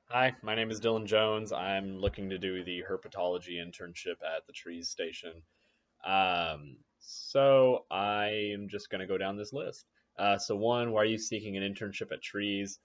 Hi, my name is Dylan Jones. I'm looking to do the herpetology internship at the trees station. So I'm just going to go down this list. So one, why are you seeking an internship at trees?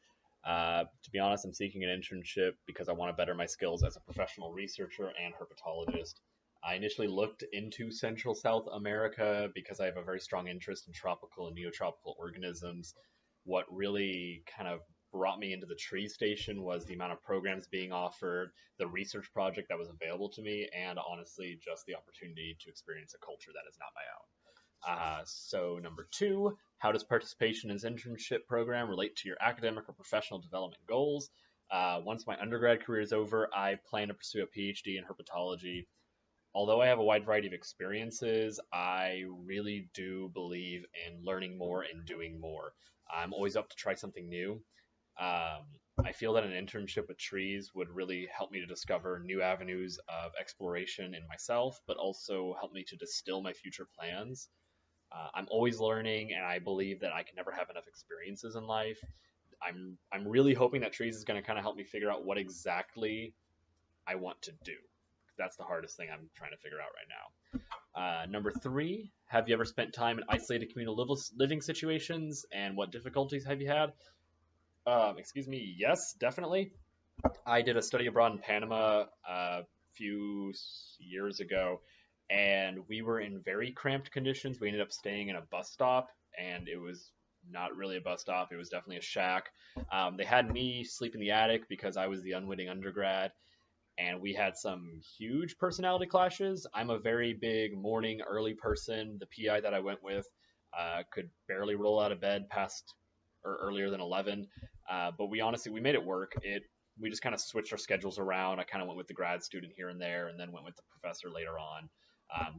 To be honest, I'm seeking an internship because I want to better my skills as a professional researcher and herpetologist. I initially looked into Central South America because I have a very strong interest in tropical and neotropical organisms. What really kind of brought me into the tree station was the amount of programs being offered, the research project that was available to me, and honestly, just the opportunity to experience a culture that is not my own. So, number two, how does participation in this internship program relate to your academic or professional development goals? Once my undergrad career is over, I plan to pursue a PhD in herpetology. Although I have a wide variety of experiences, I really do believe in learning more and doing more. I'm always up to try something new. Um, I feel that an internship with trees would really help me to discover new avenues of exploration in myself, but also help me to distill my future plans. I'm always learning, and I believe that I can never have enough experiences in life. I'm really hoping that trees is going to kind of help me figure out what exactly I want to do. That's the hardest thing I'm trying to figure out right now. Number three, have you ever spent time in isolated communal living situations, and what difficulties have you had? Excuse me. Yes, definitely. I did a study abroad in Panama a few years ago, and we were in very cramped conditions. We ended up staying in a bus stop, and it was not really a bus stop. It was definitely a shack. They had me sleep in the attic because I was the unwitting undergrad, and we had some huge personality clashes. I'm a very big morning early person. The PI that I went with could barely roll out of bed past or earlier than 11. But we made it work. We just kind of switched our schedules around. I kind of went with the grad student here and there, and then went with the professor later on.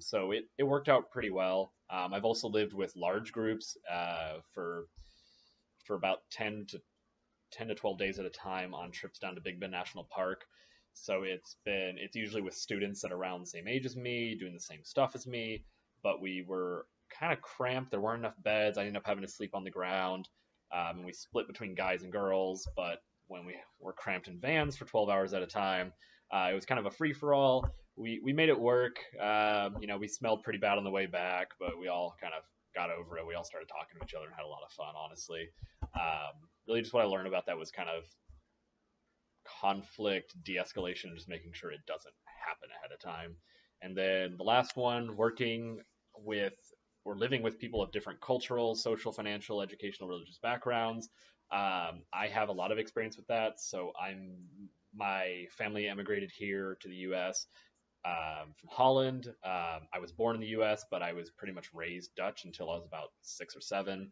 So it worked out pretty well. I've also lived with large groups for about 10 to 12 days at a time on trips down to Big Bend National Park. So it's usually with students that are around the same age as me, doing the same stuff as me, but we were kind of cramped. There weren't enough beds. I ended up having to sleep on the ground, and we split between guys and girls. But when we were cramped in vans for 12 hours at a time, it was kind of a free for all. We made it work. We smelled pretty bad on the way back, but we all kind of got over it. We all started talking to each other and had a lot of fun, honestly. Really, just what I learned about that was kind of conflict de-escalation, just making sure it doesn't happen ahead of time. And then the last one, working with or living with people of different cultural, social, financial, educational, religious backgrounds. I have a lot of experience with that. So my family emigrated here to the U.S. From Holland. I was born in the U.S., but I was pretty much raised Dutch until I was about 6 or 7.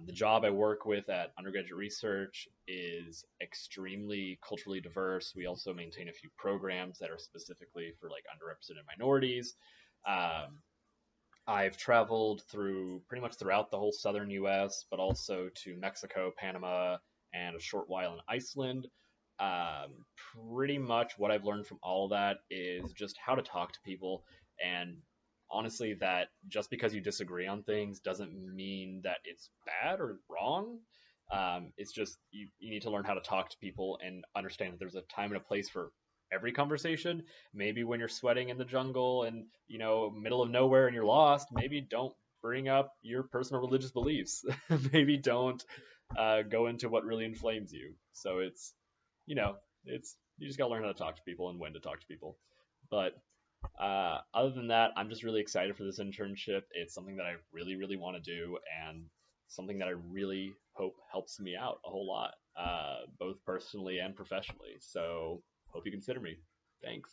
The job I work with at undergraduate research is extremely culturally diverse. We also maintain a few programs that are specifically for like underrepresented minorities. Um, I've traveled through pretty much throughout the whole southern U.S., but also to Mexico, Panama, and a short while in Iceland. Um, Pretty much what I've learned from all of that is just how to talk to people, and honestly, that just because you disagree on things doesn't mean that it's bad or wrong. It's just you need to learn how to talk to people and understand that there's a time and a place for every conversation. Maybe when you're sweating in the jungle and middle of nowhere and you're lost, maybe don't bring up your personal religious beliefs. Maybe don't go into what really inflames you. So you know, it's you just gotta learn how to talk to people and when to talk to people. But other than that, I'm just really excited for this internship. It's something that I really, really want to do, and something that I really hope helps me out a whole lot, both personally and professionally. So hope you consider me. Thanks.